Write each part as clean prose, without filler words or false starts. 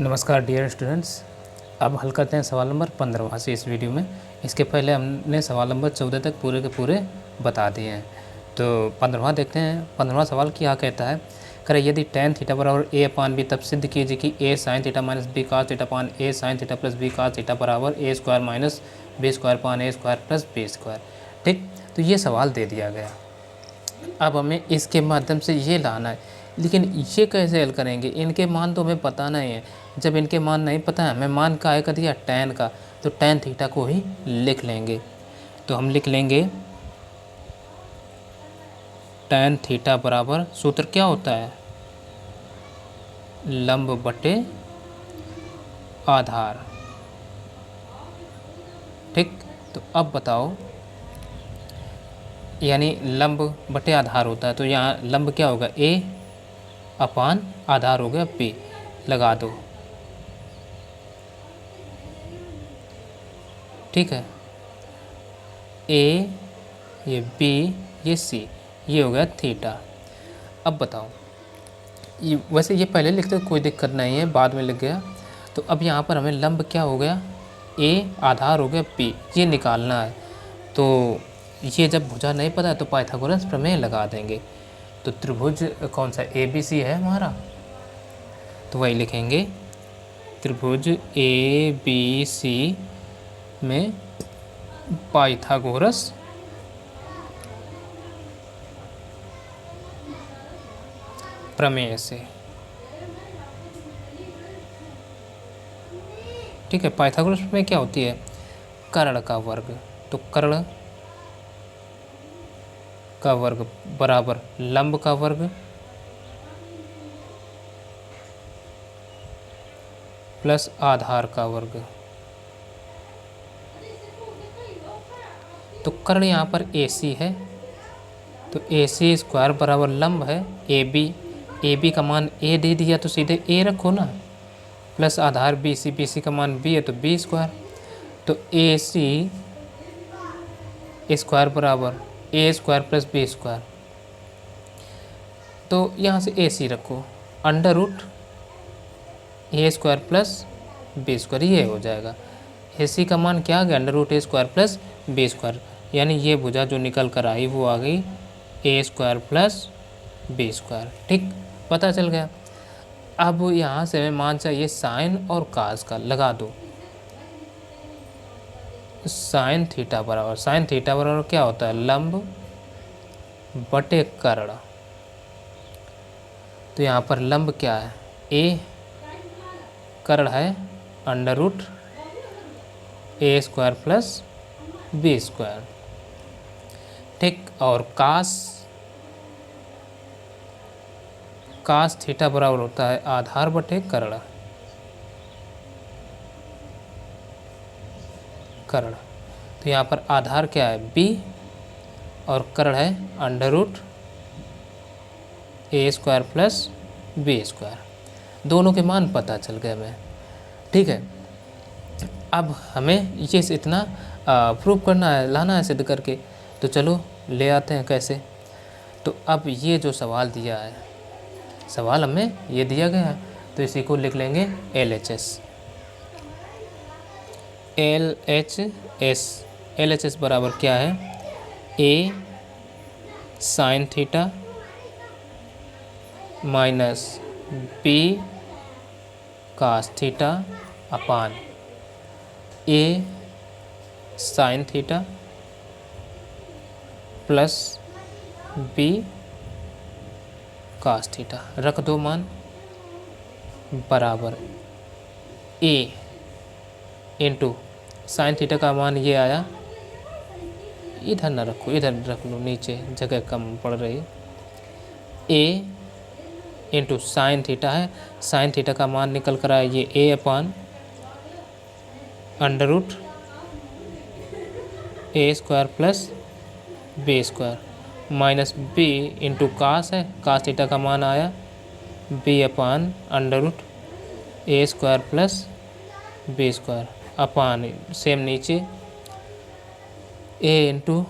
नमस्कार dear students. अब हल करते हैं सवाल नंबर 15 से इस वीडियो में। इसके पहले हमने सवाल नंबर 14 तक पूरे के पूरे बता दिए हैं। तो 15वां देखते हैं। 15वां सवाल क्या कहता है, करें यदि tan थीटा बराबर a अपान बी, तब सिद्ध कीजिए कि a sin theta minus B cos theta upon a sin theta plus B cos theta बराबर a square minus B square upon a square plus B square. ठीक, तो ये सवाल दे दिया गया। अब हमें इसके माध्यम से ये लाना है, लेकिन ये कैसे हल करेंगे? इनके मान तो हमें पता नहीं है। जब इनके मान नहीं पता है, हमें मान का है का दिया tan का, तो tan थीटा को ही लिख लेंगे। तो हम लिख लेंगे tan थीटा बराबर, सूत्र क्या होता है, लंब बटे आधार। ठीक, तो अब बताओ, यानी लंब बटे आधार होता है, तो यहाँ लंब क्या होगा, a अपान आधार हो गया b, लगा दो। ठीक है, a ये b ये c, ये हो गया थीटा। अब बताओ, ये वैसे ये पहले लिखते कोई दिक्कत नहीं है, बाद में लिख गया। तो अब यहाँ पर हमें लंब क्या हो गया, a आधार हो गया b, ये निकालना है। तो ये जब भुजा नहीं पता है तो पाइथागोरस प्रमेय लगा देंगे। तो त्रिभुज कौन सा, ए बी सी है हमारा, तो वही लिखेंगे त्रिभुज ए बी सी में पाइथागोरस प्रमेय से। ठीक है, पाइथागोरस प्रमेय क्या होती है, कर्ण का वर्ग। तो कर्ण का वर्ग बराबर लंब का वर्ग प्लस आधार का वर्ग। तो कर्ण यहाँ पर AC है, तो AC स्क्वायर बराबर लंब है AB। AB का मान A दे दिया तो सीधे A रखो ना, प्लस आधार BC, BC का मान B है तो B स्क्वायर। तो AC स्क्वायर बराबर A square plus B square. तो यहाँ से AC रखो, under root A square plus B square, ये हो जाएगा। AC का मान क्या आ गया, under root A square plus B square, यानी ये भुजा जो निकल कर आई वो आ गई A square plus B square. ठीक, पता चल गया। अब यहाँ से हमें मान चाहिए साइन और कास का, लगा दो। साइन थीटा बराबर क्या होता है, लंब बटे कर्ण। तो यहाँ पर लंब क्या है, A, कर्ण है under root A square plus B square. ठीक, और कास थीटा बराबर होता है आधार बटे कर्ण। तो यहाँ पर आधार क्या है, B, और कर्ण है under root A square plus B square. दोनों के मान पता चल गए हमें। ठीक है, अब हमें ये इतना प्रूव करना है, लाना है सिद्ध करके। तो चलो ले आते हैं कैसे। तो अब ये जो सवाल दिया है, सवाल हमें ये दिया गया है, तो इसी को लिख लेंगे LHS। LHS बराबर क्या है, A sine theta minus B cos theta upon A sine theta plus B cos theta. रख दो मान, बराबर A इंटू साइन थीटा का मान ये आया, इधर ना रखो, इधर रख लो, नीचे जगह कम पड़ रही है। A इंटू साइन थीटा है, साइन थीटा का मान निकल कर आया ये A upon under root A square plus B square, minus B into cos है, कास थीटा का मान आया B upon under root A square plus B square upon same नीचे A इंटू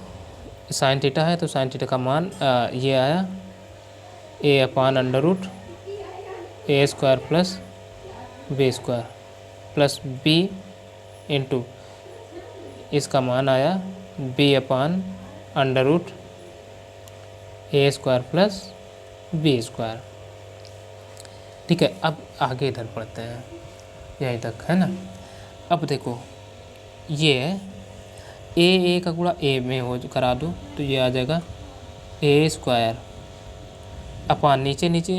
साइन थीटा है, तो साइन थीटा का मान ये आया A upon under root A square plus B square plus B into इसका मान आया B upon under root a square plus B square. ठीक है, अब आगे इधर पढ़ते हैं, यहीं तक है ना। अब देखो ये ए का गुणा ए में हो करा दो तो ये आ जाएगा ए स्क्वायर अपान नीचे नीचे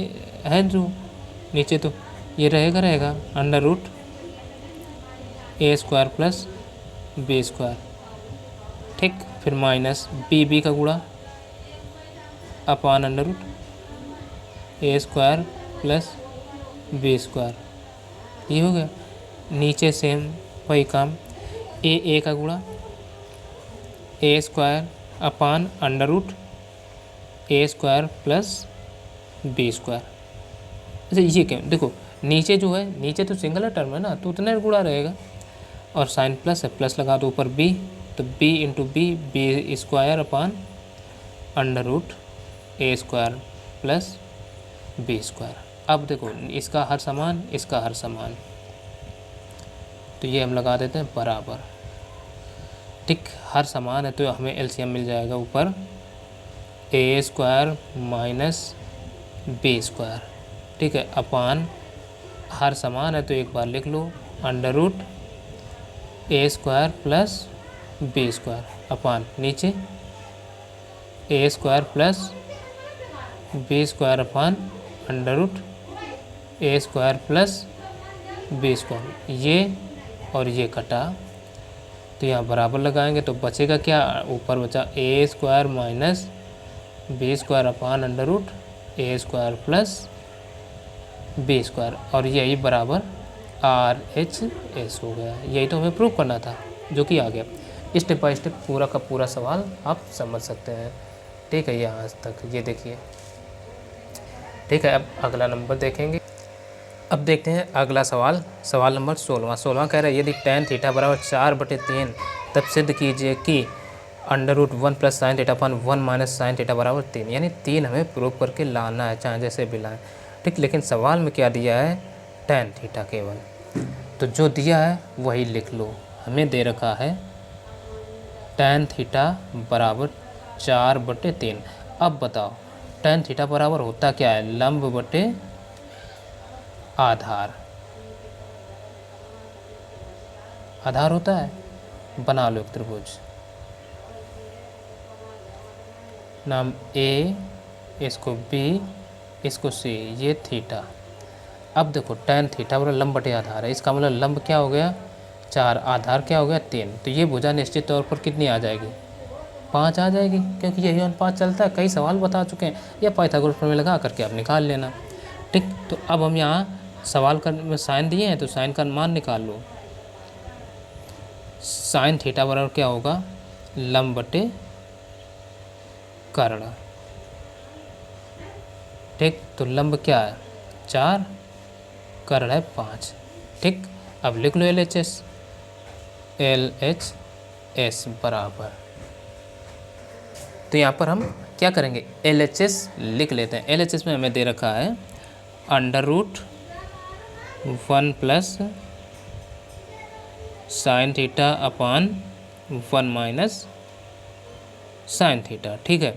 है जो नीचे तो ये रहेगा under root a square plus B square. ठीक, फिर माइनस बी का गुणा अपान under root a square plus B square, ये हो गया। नीचे सेम वही काम, ए का गुणा ए square upon under root a square plus B square. अच्छा ये क्या, देखो नीचे जो है, नीचे तो सिंगल टर्म है ना, तो उतना गुणा रहेगा, और साइन प्लस है, प्लस लगा दो ऊपर बी, तो b into b square upon under root a square plus B square. अब देखो इसका हर समान, इसका हर समान, तो ये हम लगा देते हैं बराबर। ठीक, हर समान है तो हमें एलसीएम मिल जाएगा ऊपर ए स्क्वायर माइनस बी स्क्वायर। ठीक है, अपान हर समान है तो एक बार लिख लो under root a square plus B square upon नीचे a square plus B square upon under root a square plus B square. ये और ये कटा तो यहाँ बराबर लगाएंगे तो बचेगा क्या, ऊपर बचा a square minus B square upon under root a square plus B square, और यही बराबर आर एच एस हो गया। यही तो हमें प्रूव करना था, जो कि आ गया। स्टेप बाय स्टेप पूरा का पूरा सवाल आप समझ सकते हैं। ठीक है, यहाँ तक ये देखिए। ठीक है, अब अगला नंबर देखेंगे। अब देखते हैं अगला सवाल, सवाल नंबर 16 कह रहा है यदि tan थीटा बराबर 4/3 तब सिद्ध कीजिए कि under root 1 plus sine theta upon 1 minus sine theta बराबर 3, यानी 3 हमें प्रूव करके लाना है, चाहे जैसे भी लाएँ। ठीक, लेकिन सवाल में क्या दिया है, tan थीटा केवल, तो जो दिया है वही लिख लो। हमें दे रखा है tan थीटा बराबर 4/3। अब बताओ tan थीटा बराबर होता क्या है, लंब बटे आधार। आधार होता है, बना लो एक त्रिभुज, नाम ए, इसको बी, इसको सी, ये थीटा। अब देखो tan थीटा बराबर लंब बटे आधार है, इसका मतलब लंब क्या हो गया 4, आधार क्या हो गया 3, तो ये भुजा निश्चित तौर पर कितनी आ जाएगी, 5 आ जाएगी, क्योंकि यही अनुपात चलता है। कई सवाल बता चुके हैं, या पाइथागोरस प्रमेय लगा करके आप निकाल लेना। ठीक, तो अब हम यहाँ सवाल में साइन दिए हैं तो साइन का मान निकाल लो। साइन थीटा बराबर क्या होगा, लंब बटे कर्ण। ठीक, तो लंब क्या है 4, कर्ण है 5। ठीक, अब लिख लो LHS बराबर, तो यहाँ पर हम क्या करेंगे, LHS लिख लेते हैं। LHS में हमें दे रखा है under root 1 plus sine theta upon 1 minus sine theta. ठीक है,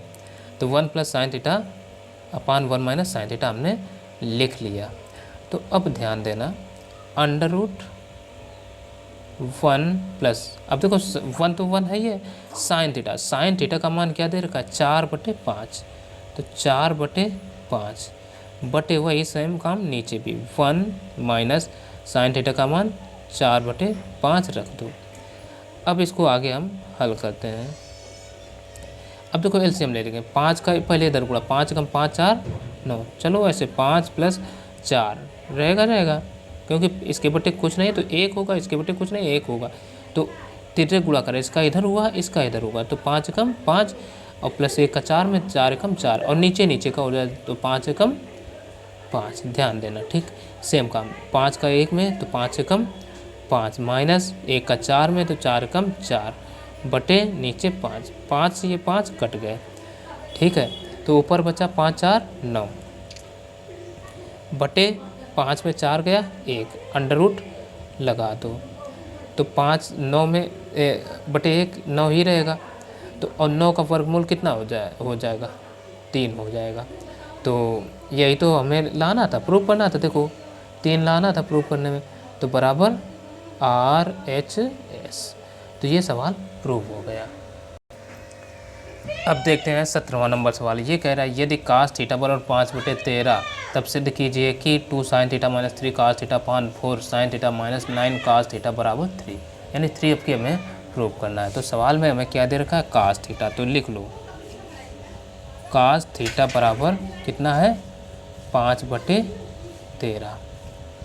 तो 1 plus sine theta upon 1 minus sine theta हमने लिख लिया। तो अब ध्यान देना, अंडर रूट 1 प्लस, अब देखो 1 तो 1 है, ये साइन थीटा का मान क्या दे रखा है 4/5, तो 4/5 बटे वही सेम काम नीचे भी 1 माइनस साइन थीटा का मान 4/5 रख दो। अब इसको आगे हम हल करते हैं। अब देखो एलसीएम ले लेंगे, 5 का पहले इधर गुणा, 5 कम 5 4 9, चलो ऐसे 5 प्लस 4 रहेगा, क्योंकि इसके बटे कुछ नहीं तो 1 होगा, इसके बटे कुछ नहीं 1 होगा, तो तिरछे गुणा करें, इसका इधर हुआ, इसका इधर होगा, तो 5 कम 5 और प्लस 1 का 4 में 4 कम 4, और नीचे का हो जाए तो 5 कम 5, ध्यान देना। ठीक, सेम काम, 5 का 1 में तो 5 कम 5 माइनस 1 का 4 में तो 4 कम 4 बटे नीचे 5, 5 से ये 5 कट गए। ठीक है, तो ऊपर बचा 5 4 9 बटे 5 में 4 गया 1, अंडर रूट लगा दो। तो 5 9 में बटे 1 9 ही रहेगा। तो और 9 का वर्गमूल कितना हो जाएगा 3 हो जाएगा। तो यही तो हमें लाना था, प्रूव करना था। देखो 3 लाना था प्रूव करने में, तो बराबर RHS। तो ये सवाल प्रूव हो गया। अब देखते हैं 17वां नंबर सवाल। ये कह रहा है यदि कास थीटा बराबर 5/13 तब सिद्ध कीजिए कि 2 sin theta minus 3 cos theta upon 4 sin theta minus 9 cos theta बराबर 3, यानी 3 अब की हमें प्रूव करना है। तो सवाल में हमें क्या दे रखा है कास थीटा, तो लिख लो कास थीटा बराबर कितना है 5/13।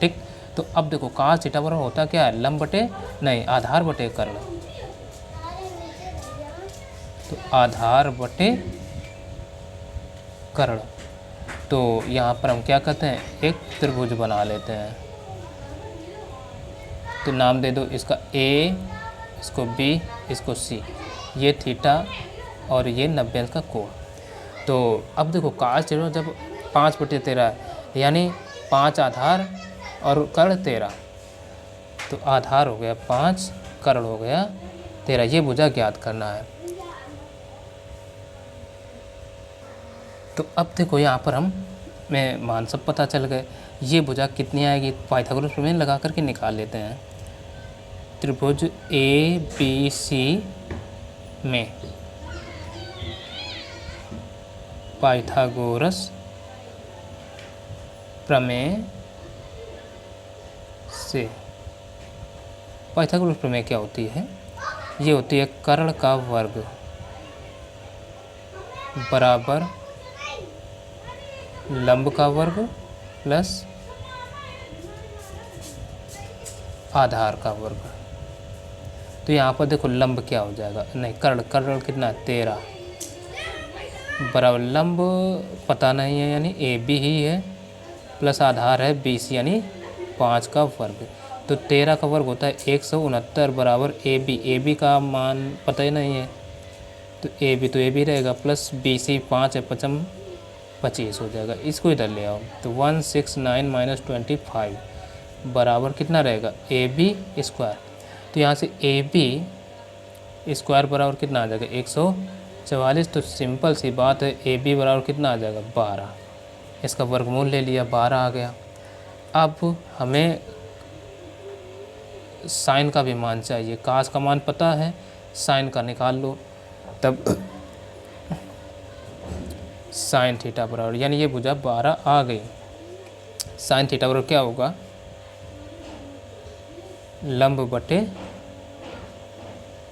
ठीक, तो अब देखो कास थीटा बराबर होता क्या है लंब बटे नहीं आधार बटे कर्ण। तो आधार बटे कर्ण। तो यहाँ पर हम क्या करते हैं एक त्रिभुज बना लेते हैं। तो नाम दे दो इसका A, इसको B, इसको C। ये थीटा और ये 90 अंश का कोण। तो अब देखो कास थीटा जब 5/13 यानी 5 आधार और कर्ण 13। तो आधार हो गया 5, कर्ण हो गया 13। ये भुजा ज्ञात करना है। तो अब देखो यहाँ पर हम में मान सब पता चल गए। ये भुजा कितनी आएगी पाइथागोरस प्रमेय लगा करके निकाल लेते हैं। त्रिभुज ABC में पाइथागोरस प्रमेय से, पाइथागोरस प्रमेय क्या होती है, ये होती है कर्ण का वर्ग बराबर लंब का वर्ग प्लस आधार का वर्ग। तो यहाँ पर देखो लंब क्या हो जाएगा, नहीं कर्ण कितना 13 बराबर लंब पता नहीं है यानी AB ही है, प्लस आधार है BC यानी 5 का वर्ग। तो 13 का वर्ग होता है 169 बराबर AB का मान पता ही नहीं है, तो AB रहेगा प्लस BC 5 है 5 25 हो जाएगा। इसको इधर ले आओ तो 169 माइनस 25 बराबर कितना रहेगा AB स्क्वायर। तो यहाँ से AB स्क्वायर बराबर कितना आ जाएगा 144। तो सिंपल सी बात है AB बराबर कितना आ जाएगा 12। इसका वर्गमूल ले लिया 12 आ गया। अब हमें साइन का भी मान चाहिए, कास का मान पता है साइन का निकाल लो। तब साइन थीटा बराबर यानी ये भुजा 12 आ गई। साइन थीटा बराबर क्या होगा लंब बटे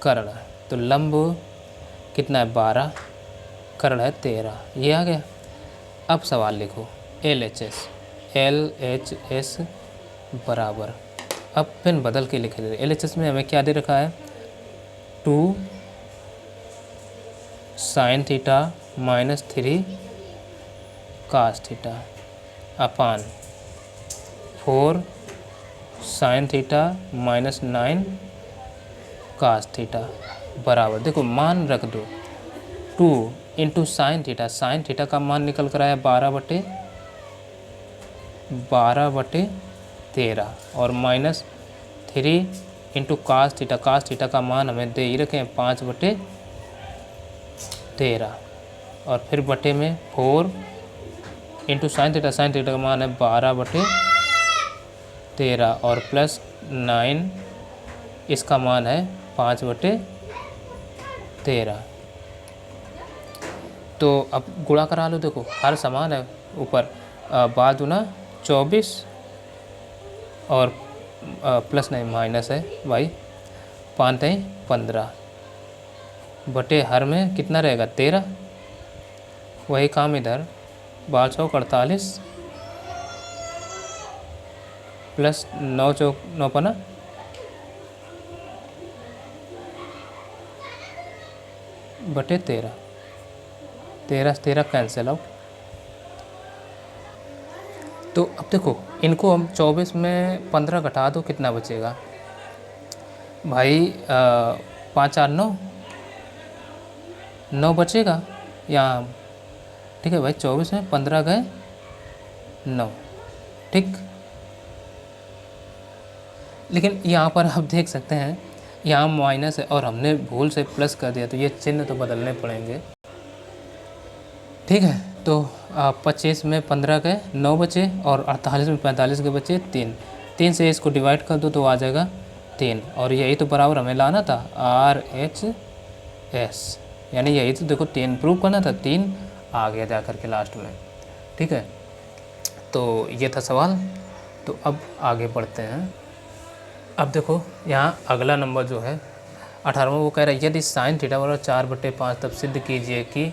कर्ण। तो लंब कितना है 12, कर्ण है 13, ये आ गया। अब सवाल लिखो LHS बराबर, अब पेन बदल के लिखे दे। LHS में हमें क्या दे रखा है 2 sin theta minus 3 cos theta upon 4 sin theta minus 9 cos theta बराबर, देखो मान रख दो 2 इंटू साइन थीटा का मान निकल कर आया 12/13 और माइनस 3 इंटू कास थीटा का मान हमें दे ही रखे 5/13 और फिर बटे में 4 इंटू साइन थीटा का मान है 12/13 और प्लस 9 इसका मान है 5/13। तो अब गुणा करा लो, देखो हर समान है ऊपर बाजू ना 24 और प्लस नहीं माइनस है भाई 5 15 बटे हर में कितना रहेगा 13। वही काम इधर 12 चौक 48 प्लस 9 चौक 9 पना बटे 13 13 कैंसिल आउट। तो अब देखो इनको हम 24 में 15 घटा दो कितना बचेगा भाई 5 4 9 बचेगा यहाँ। ठीक है भाई 24 में 15 गए 9, ठीक लेकिन यहाँ पर आप देख सकते हैं यहाँ माइनस है और हमने भूल से प्लस कर दिया, तो ये चिन्ह तो बदलने पड़ेंगे। ठीक है, तो 25 में 15 के 9 बचे और 48 में 45 के बचे 3। 3 से इसको डिवाइड कर दो तो आ जाएगा 3, और यही तो बराबर हमें लाना था RHS, यानी यही तो देखो 3 प्रूव करना था, 3 आ गया जा कर के लास्ट में। ठीक है, तो ये था सवाल। तो अब आगे बढ़ते हैं। अब देखो यहाँ अगला नंबर जो है 18वां, वो कह रहा है यदि साइन थीटा बराबर 4/5, तब सिद्ध कीजिए कि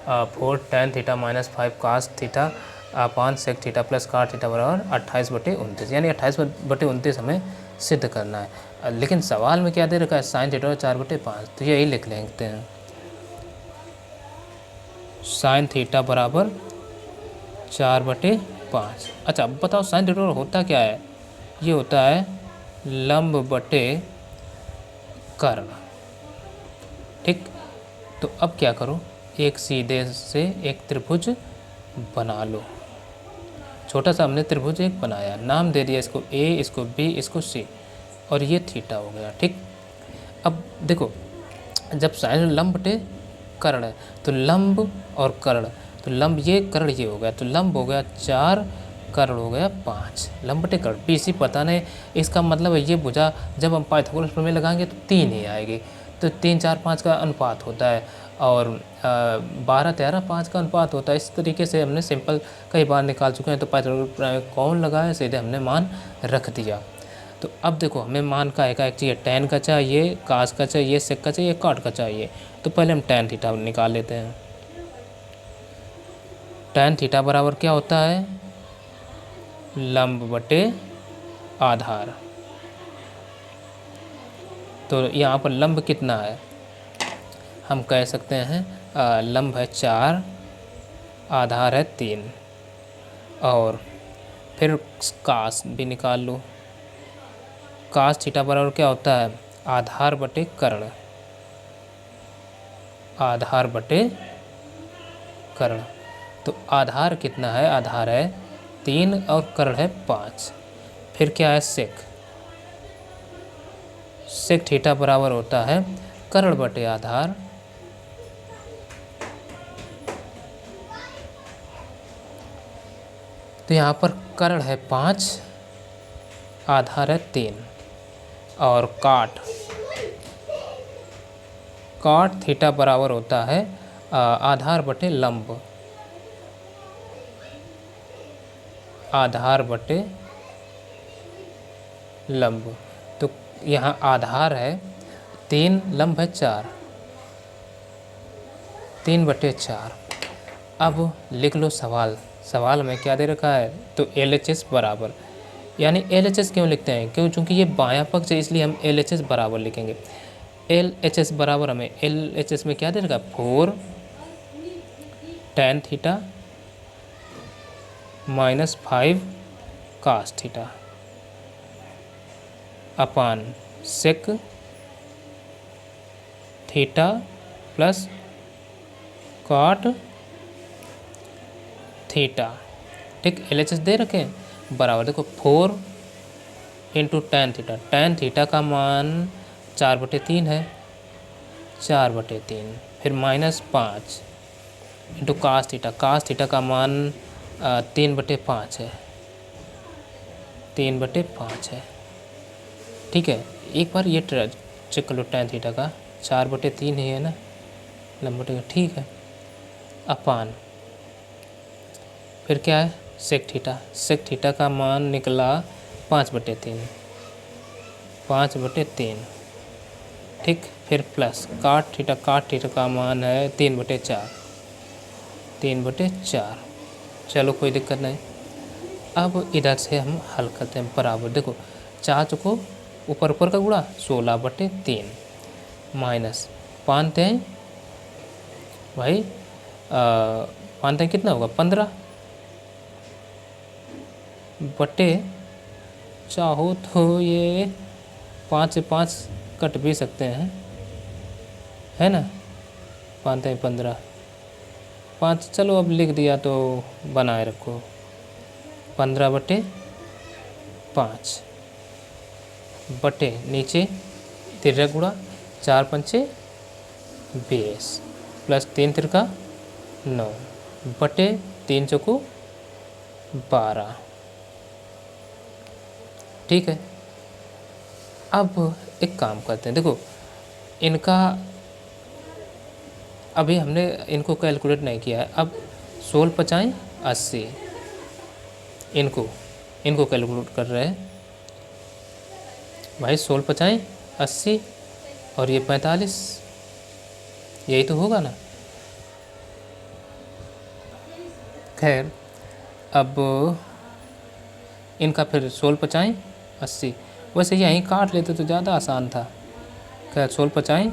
4 tan theta minus 5 cos theta upon sec theta plus cot theta बराबर 28/29, यानी 28/29 हमें सिद्ध करना है। लेकिन सवाल में क्या दे रखा है, साइन थीटा 4/5, तो यही लिख लेते हैं, साइन थीटा बराबर 4/5। अच्छा, अब बताओ साइन थीटा होता क्या है, ये होता है लंब बटे कर्ण। ठीक, तो अब क्या करो, एक सीधे से एक त्रिभुज बना लो। छोटा सा हमने त्रिभुज एक बनाया, नाम दे दिया इसको A, इसको B, इसको C, और ये थीटा हो गया। ठीक, अब देखो जब साइन लंब बटे कर्ण है तो लंब और कर्ण, तो लंब ये कर्ण ये हो गया, तो लंब हो गया 4, कर्ण हो गया 5, लंब बटे कर्ण। BC पता नहीं, इसका मतलब है ये भुजा जब हम पाइथागोरस प्रमेय लगाएंगे तो 3 ही आएगी, तो 3 4 5 का अनुपात होता है, और 12 13 5 का अनुपात होता है। इस तरीके से हमने सिंपल कई बार निकाल चुके हैं, तो पाइथागोरस प्रमेय कौन लगाया, सीधे हमने मान रख दिया। तो अब देखो हमें मान का एक चाहिए, टैन का चाहिए, कास का चाहिए, सेक का चाहिए, कॉट का चाहिए। तो पहले हम टैन थीटा निकाल लेते हैं। टैन थीटा बराबर क्या होता है, लंब बटे आधार। तो यहाँ पर लंब कितना है, हम कह सकते हैं लंब है 4, आधार है 3, और फिर कास भी निकाल लो। कास थीटा बराबर क्या होता है, आधार बटे कर्ण, आधार बटे कर्ण। तो आधार कितना है, आधार है 3 और कर्ण है 5। फिर क्या है सेक, सेक थीटा बराबर होता है कर्ण बटे आधार, तो यहाँ पर कर्ण है 5, आधार है 3, और काट, काट थीटा बराबर होता है आधार बटे लंब, आधार बटे लंब। तो यहाँ आधार है 3, लंब है 4, 3/4। अब लिख लो सवाल, सवाल में क्या दे रखा है, तो LHS बराबर, यानी LHS क्यों लिखते हैं, क्यों, चूँकि ये बायां पक्ष है इसलिए हम LHS बराबर लिखेंगे। LHS बराबर हमें LHS में क्या दे रखा है, 4 tan theta minus 5 cos theta upon sec theta plus cot theta. ठीक, LHS दे रखे हैं बराबर, देखो 4 into tan theta, tan theta का मान 4/3 है, 4/3, फिर minus 5 into cos theta, cos theta का मान 3/5 है, 3/5 है। ठीक है, एक बार ये चेक कर लो, टैन थीटा का 4/3 ही है ना, लंब बटे, ठीक है, अपान फिर क्या है सेक थीटा, सेक थीटा का मान निकला 5/3, 5/3। ठीक, फिर प्लस काट थीटा, काट थीटा का मान है 3/4, 3/4। चलो कोई दिक्कत नहीं। अब इधर से हम हल करते हैं बराबर, देखो 4 चुको ऊपर ऊपर का गुणा 16/3 माइनस 5 हैं भाई, 5 हैं कितना होगा 15 बटे, चाहो तो ये 5 से 5 कट भी सकते हैं, है ना, 5 हैं 15, 5 चलो अब लिख दिया तो बनाए रखो, 15/5। बटे नीचे तिर्यक गुणा 4 पंचे 20 प्लस 3 तिरका 9 बटे 3 चौको 12। ठीक है, अब एक काम करते हैं। देखो इनका अभी हमने इनको कैलकुलेट नहीं किया है। अब 16 पचाएँ 80, इनको कैलकुलेट कर रहे हैं भाई। 16 पचाएँ 80 और ये 45, यही तो होगा ना। खैर अब इनका फिर 16 पचाएँ 80, वैसे यहीं काट लेते तो ज़्यादा आसान था। खैर 16 पचाएँ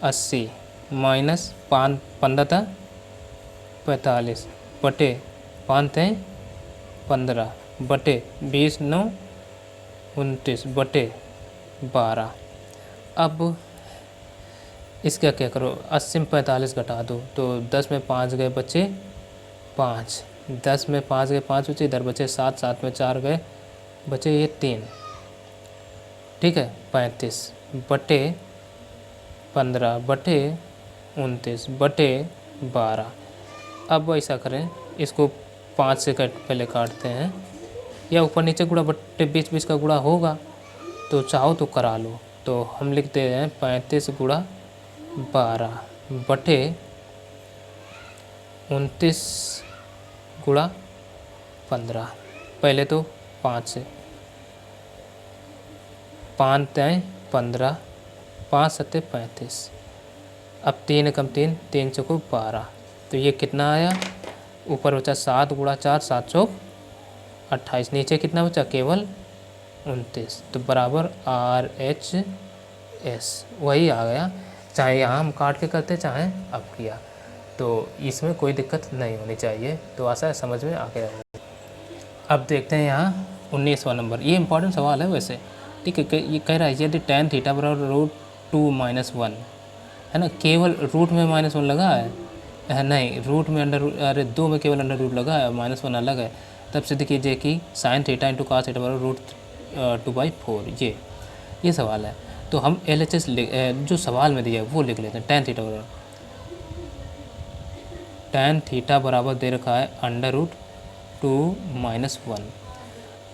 80 माइनस 15 था 45 बटे 5 थे 15 बटे 20 9 29 बटे 12। अब इसका क्या करो, 80 में 45 घटा दो तो 10 में 5 गए बचे 5, 10 में 5 गए 5 बचे, इधर बचे 7, 7 में 4 गए बचे ये 3। ठीक है, 35 बटे 15 बटे 29 बटे 12। अब ऐसा करें, इसको 5 से पहले काटते हैं, या ऊपर नीचे गुणा बटे 20 का गुणा होगा तो चाहो तो करा लो। तो हम लिखते हैं 35 गुणा 12 बटे 29 गुणा 15। पहले तो 5 से 5 तय 15, 5 सत्ते 35। अब 3 कम 3, 3 चौको 12, तो ये कितना आया, ऊपर बचा 7 गुणा 4 7 चौक 28, नीचे कितना बचा केवल 29, तो बराबर RHS वही आ गया। चाहे यहाँ हम काट के करते चाहे अब किया, तो इसमें कोई दिक्कत नहीं होनी चाहिए। तो आशा समझ में आ गया। अब देखते हैं यहाँ 19वां नंबर, ये इंपॉर्टेंट सवाल है वैसे। ठीक है, ये कह रहा है यदि tan थीटा बराबर √2 - 1 है ना, केवल रूट में -1 लगा है, नहीं रूट में अरे 2 में केवल अंडर रूट लगा है, -1 अलग है, तब सिद्ध कीजिए कि sin theta into cos theta बराबर √2/4। ये सवाल है। तो हम LHS जो सवाल में दिया है वो लिख लेते हैं। tan थीटा बराबर दे रखा है √2 - 1।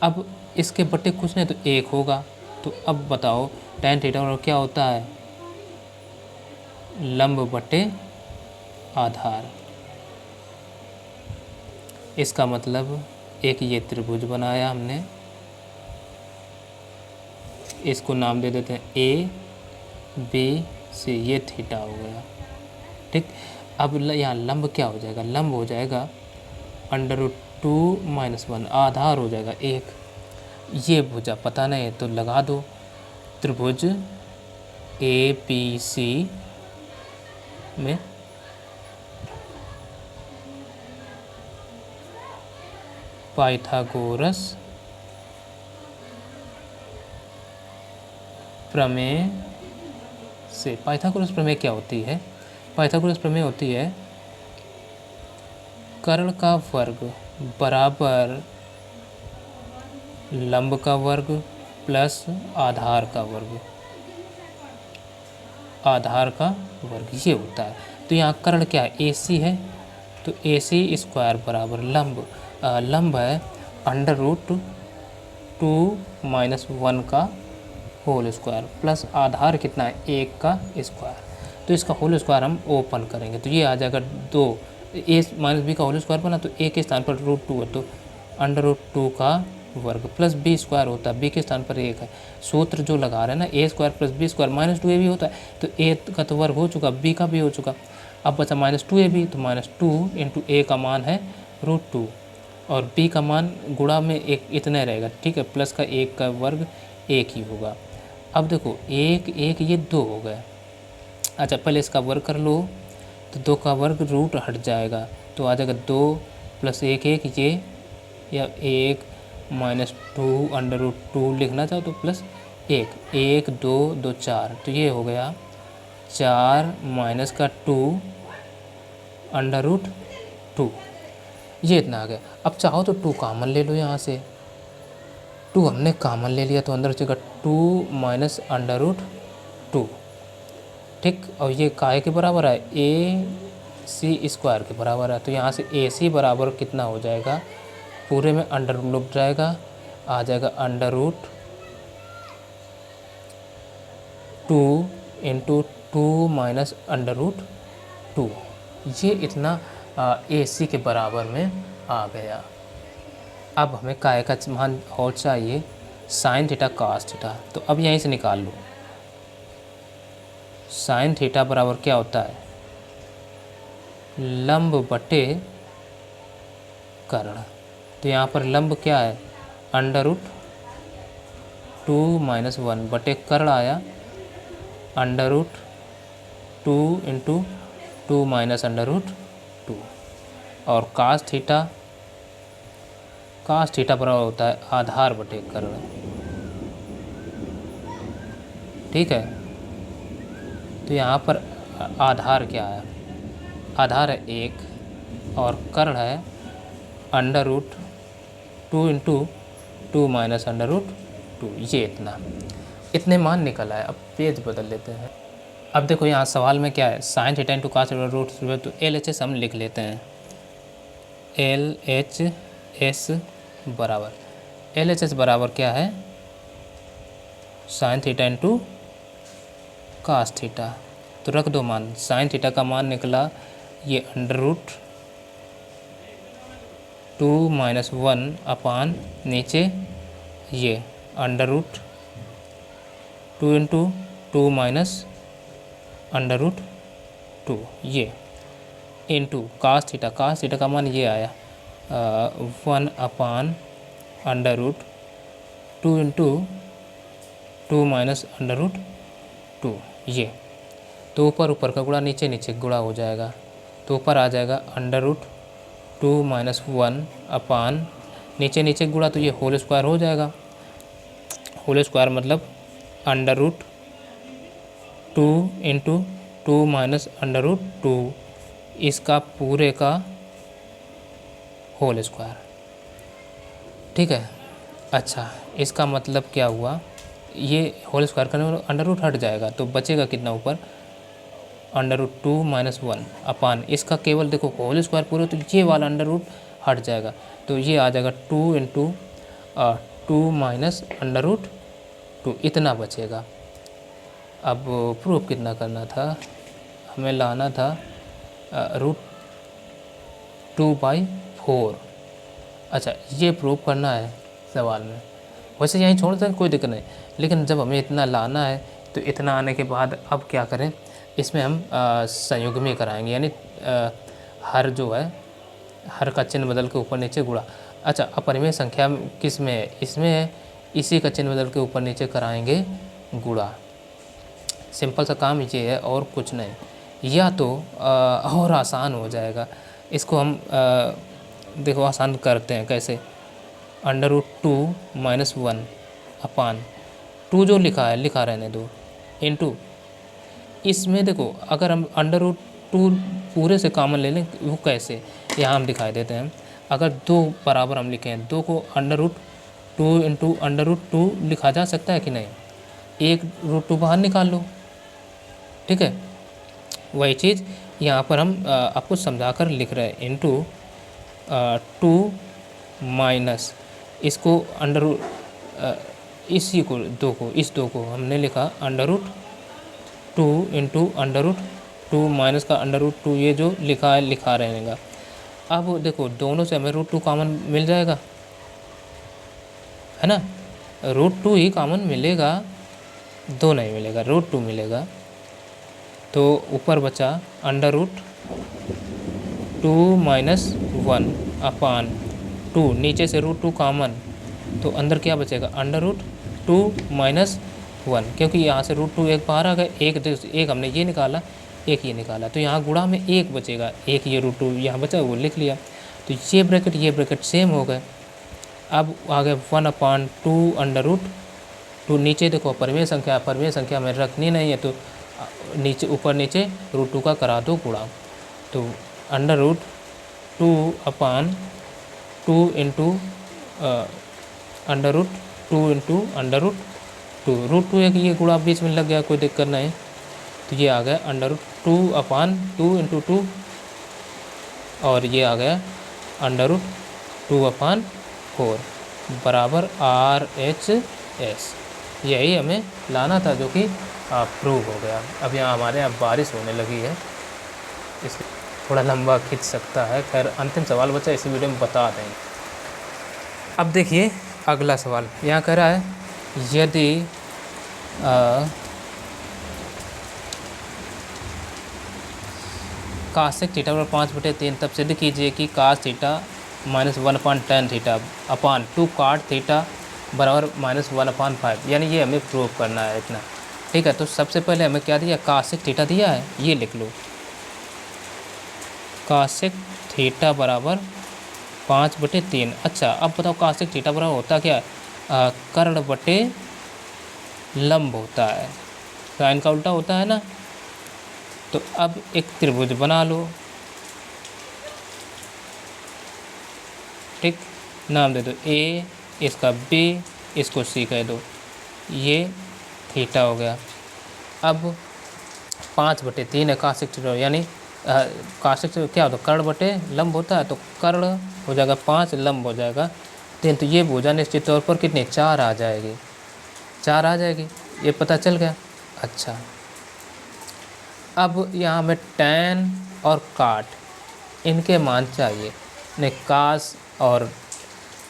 अब इसके बटे कुछ नहीं तो 1 होगा। तो अब बताओ tan थीटा बराबर क्या होता है, लंब बटे आधार। इसका मतलब एक ये त्रिभुज बनाया हमने, इसको नाम दे देते हैं ABC, ये थीटा हो गया। ठीक, अब यहाँ लंब क्या हो जाएगा, लंब हो जाएगा √2 - 1, आधार हो जाएगा 1। ये भुजा पता नहीं तो लगा दो, त्रिभुज ABC में पाइथागोरस प्रमेय से। पाइथागोरस प्रमेय क्या होती है, पाइथागोरस प्रमेय होती है कर्ण का वर्ग बराबर लंब का वर्ग प्लस आधार का वर्ग, आधार का वर्ग ये होता है। तो यहाँ कर्ण क्या है, AC है, तो AC स्क्वायर बराबर लंब, लंब है √2 - 1 का होल स्क्वायर प्लस आधार कितना है 1 का स्क्वायर। तो इसका होल स्क्वायर हम ओपन करेंगे तो ये आ जाएगा 2, A - B का होल स्क्वायर बना तो A के स्थान पर √2 है तो √2 का वर्ग प्लस B स्क्वायर होता है, B के स्थान पर 1 है। सूत्र जो लगा रहे हैं ना A square plus B square -2AB भी होता है, तो A का तो वर्ग हो चुका, B का भी हो चुका, अब बचा -2AB, तो -2 × A का मान है √2 और B का मान गुणा में एक इतना रहेगा। ठीक है, प्लस का 1 का वर्ग 1 ही होगा। अब देखो 1 1 ये 2 हो गए। अच्छा पहले इसका वर्ग कर लो, तो 2 का वर्ग रूट हट जाएगा तो आ जाएगा 2 + 1 1 ये, या 1 -2 √2 लिखना चाहो तो प्लस 1 1 2 2 4, तो ये हो गया 4 - 2 √2, ये इतना आ गया। अब चाहो तो 2 कॉमन ले लो यहाँ से, 2 हमने कॉमन ले लिया तो अंदर बचेगा 2 माइनस अंडर रूट 2, ठीक। और ये काय के बराबर है, ए सी स्क्वायर के बराबर है। तो यहाँ से ए सी बराबर कितना हो जाएगा, पूरे में अंडर रूट लुक जाएगा, आ जाएगा under root 2 into 2 minus under root 2। ये इतना ए सी के बराबर में आ गया। अब हमें काय का मान और चाहिए, साइन थीटा कॉस थीटा। तो अब यहीं से निकाल लो, साइन थीटा बराबर क्या होता है, लंब बटे कर्ण। तो यहाँ पर लंब क्या है, अंडर रूट 2 माइनस 1 बटे कर्ण आया under root 2 into 2 minus under root 2। और कास थीटा बराबर होता है आधार बटे कर्ण, ठीक है। तो यहाँ पर आधार क्या है, आधार है 1 और कर्ण है under root 2 into 2 minus under root 2। ये इतने मान निकल आए। अब पेज बदल लेते हैं। अब देखो यहाँ सवाल में क्या है, sine theta into cos theta root, तो LHS हम लिख लेते हैं। LHS बराबर क्या है, sine theta into cos theta. तो रख दो मान, साइन थीटा का मान निकला ये अंडर रूट 2 माइनस 1 अपान नीचे ये under root 2 into 2 minus under root 2, ये इंटू कास थीटा का मान ये आया 1 upon under root 2 into 2 minus under root 2। ये तो ऊपर का गुणा नीचे गुणा हो जाएगा, तो ऊपर आ जाएगा अंडर रूट 2 माइनस 1 अपान नीचे गुणा, तो ये होल स्क्वायर हो जाएगा। होल स्क्वायर मतलब under root 2 into 2 minus under root 2, इसका पूरे का होल स्क्वायर, ठीक है। अच्छा, इसका मतलब क्या हुआ, ये होल स्क्वायर करने में अंडर रूट हट जाएगा, तो बचेगा कितना ऊपर, अंडर रूट 2 माइनस 1 अपान इसका केवल देखो होल स्क्वायर पूरे, तो ये वाला अंडर रूट हट जाएगा, तो ये आ जाएगा 2 इंटू 2 माइनस अंडर रूट 2, इतना बचेगा। अब प्रूफ कितना करना था, हमें लाना था रूट 2/4। अच्छा, ये प्रूफ करना है सवाल में, वैसे यहीं छोड़ सकते कोई दिक्कत नहीं, लेकिन जब हमें इतना लाना है तो इतना आने के बाद अब क्या करें, इसमें हम संयुग्मी कराएंगे, यानी हर जो है हर का चिन्ह बदल के ऊपर नीचे गुणा। अच्छा, अपरिमेय संख्या किस में है, इसमें है, इसी का चिन्ह बदल के ऊपर नीचे कराएंगे गुणा। सिंपल सा काम ये है और कुछ नहीं, या तो और आसान हो जाएगा। इसको हम देखो आसान करते हैं कैसे, अंडर रूट 2 माइनस 1 अपान 2 जो लिखा रहने दो, इंटू इसमें देखो अगर हम अंडर रूट 2 पूरे से कॉमन ले लें, वो कैसे, यहाँ हम दिखाई देते हैं। अगर 2 बराबर हम लिखें, 2 को under root 2 into under root 2 लिखा जा सकता है कि नहीं, एक रूट 2 बाहर निकाल लो, ठीक है। वही चीज़ यहाँ पर हम आपको समझा कर लिख रहे हैं, इंटू 2 माइनस इसको अंडर रूट इसी को इस 2 को हमने लिखा under root 2 into under root 2 minus का अंडर रूट 2, ये जो लिखा रहेगा। अब देखो दोनों से हमें रूट 2 कॉमन मिल जाएगा, है ना, रूट 2 ही कॉमन मिलेगा, 2 नहीं मिलेगा, रूट 2 मिलेगा। तो ऊपर बचा अंडर रूट 2 माइनस 1 अपान 2, नीचे से रूट 2 कॉमन, तो अंदर क्या बचेगा, अंडर रूट 2 माइनस 1, क्योंकि यहाँ से रूट 2 एक बाहर आ गए, एक हमने ये निकाला, एक ये निकाला, तो यहाँ गुणा में एक बचेगा, एक ये रूट 2 यहाँ बचा वो लिख लिया, तो ये ब्रैकेट सेम हो गए। अब आ गए 1/2 अंडर रूट 2, नीचे देखो परिमेय संख्या में रखनी नहीं है, तो नीचे ऊपर नीचे रूट 2 का करा दो गुणा, तो under root 2/2 into under root 2 into under root 2, root 2 एक ये गुणा बीच में लग गया, कोई दिक्कत नहीं, तो ये आ गया अंडर रूट 2/2 इंटू 2, और ये आ गया अंडर रूट 2/4 बराबर RHS। यही हमें लाना था, जो कि प्रूव हो गया। अब यहाँ हमारे यहाँ बारिश होने लगी है, इसलिए थोड़ा लंबा खींच सकता है। खैर अंतिम सवाल बचा, इसी वीडियो में बता देंगे। अब देखिए अगला सवाल यहाँ कह रहा है, यदि cos थीटा बराबर 5/3, तब सिद्ध कीजिए कि cos theta minus 1/tan theta upon 2 cot theta बराबर -1/5, यानी ये हमें प्रूव करना है इतना। ठीक है, तो सबसे पहले हमें क्या दिया, cos थीटा दिया है, ये लिख लो, cos थीटा बराबर 5/3। अच्छा अब बताओ cos थीटा बराबर होता क्या है, कर्ण बटे लंब होता है, साइन का उल्टा होता है ना। तो अब एक त्रिभुज बना लो, ठीक, नाम दे दो A, इसका B, इसको C कह दो, ये थीटा हो गया। अब 5/3 है cos थीटा, यानी cos थीटा क्या होता है, कर्ण बटे लंब होता है, तो कर्ण हो जाएगा 5, लंब हो जाएगा 3, तो ये भुजा निश्चित तौर पर कितनी 4 आ जाएगी, 4 आ जाएगी, ये पता चल गया। अच्छा अब यहाँ हमें tan और cot इनके मान चाहिए, ने cos और,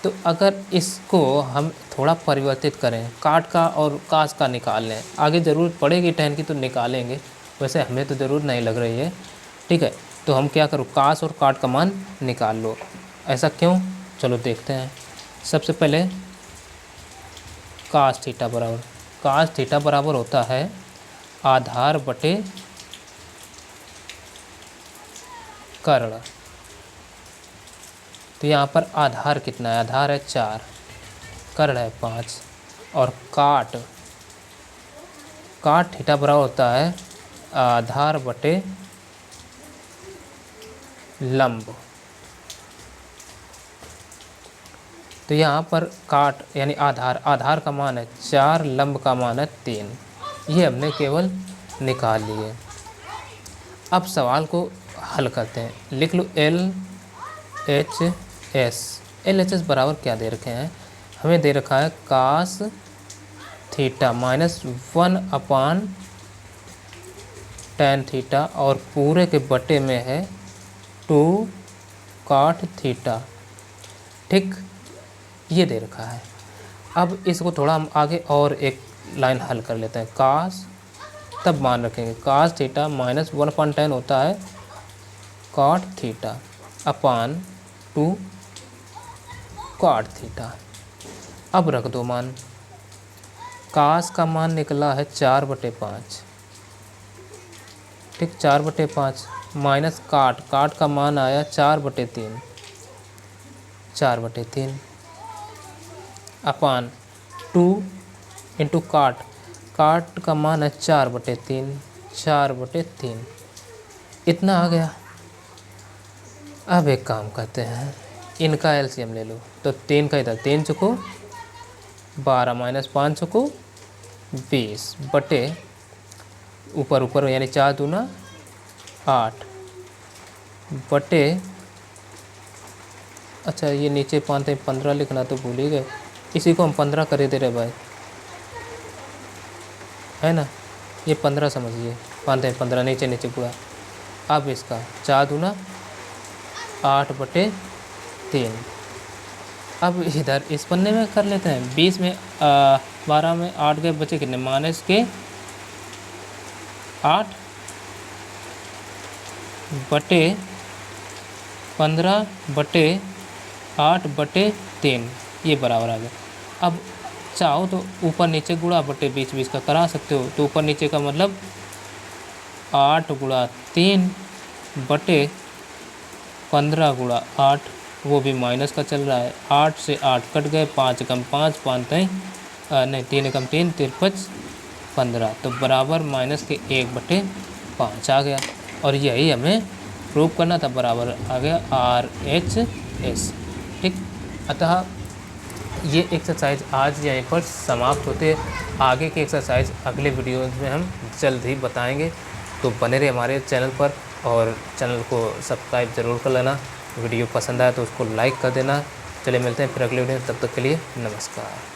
तो अगर इसको हम थोड़ा परिवर्तित करें, काट का और कास का निकाल लें, आगे ज़रूरत पड़ेगी tan की तो निकालेंगे, वैसे हमें तो ज़रूरत नहीं लग रही है। ठीक है, तो हम क्या करो, कास और काट का मान निकाल लो। ऐसा क्यों, चलो देखते हैं। सबसे पहले कास थीटा बराबर होता है आधार बटे कर्ण। तो यहाँ पर आधार कितना है, आधार है 4, कर्ण है 5, और काट थीटा बराबर होता है आधार बटे लंब। तो यहाँ पर काट यानी आधार का मान है 4, लंब का मान है 3, ये हमने केवल निकाल लिए। अब सवाल को हल करते हैं, लिख लो LHS बराबर क्या दे रखे हैं, हमें दे रखा है cos theta minus 1/tan theta, और पूरे के बटे में है 2 cot थीटा। ठीक, ये दे रखा है। अब इसको थोड़ा हम आगे और एक लाइन हल कर लेते हैं, cos, तब मान रखेंगे cos थीटा माइनस 1/tan होता है cot theta upon 2 cot theta. अब रख दो मान, cos का मान निकला है 4/5, ठीक, 4/5 माइनस काट का मान आया 4/3 अपान 2 इंटू काट का मान है 4/3 इतना आ गया। अब एक काम करते हैं, इनका एलसीएम ले लो, तो 3 का इधर 3 चुको 12 माइनस 5 चुको 20 बटे ऊपर यानी 4 दूना 8 बटे, अच्छा ये नीचे 15 लिखना तो भूल ही गए, इसी को हम 15 कर दे रहे भाई, है ना, ये 15 समझिए, 15 नीचे पूरा। अब इसका 4 दूना 8/3। अब इधर इस पन्ने में कर लेते हैं, 20 में 12 में 8 गए, बचे कितने, माइनस के 8 बटे 15/8/3, ये बराबर आ गया। अब चाहो तो ऊपर नीचे गुणा बटे 20 का करा सकते हो, तो ऊपर नीचे का मतलब 8 गुणा 3 बटे 15 गुणा 8, वो भी माइनस का चल रहा है, 8 से 8 कट गए, 5 कम 5 नहीं 3 कम 3 53 15, तो बराबर माइनस के 1/5 आ गया। और यही हमें प्रूव करना था, बराबर आ गया RHS। ठीक, अतः ये एक्सरसाइज आज यहीं पर समाप्त होते हैं। आगे की एक्सरसाइज अगले वीडियोज़ में हम जल्द ही बताएंगे। तो बने रहे हमारे चैनल पर और चैनल को सब्सक्राइब ज़रूर कर लेना। वीडियो पसंद आए तो उसको लाइक कर देना। चलिए मिलते हैं फिर अगले वीडियो में, तब तक के लिए नमस्कार।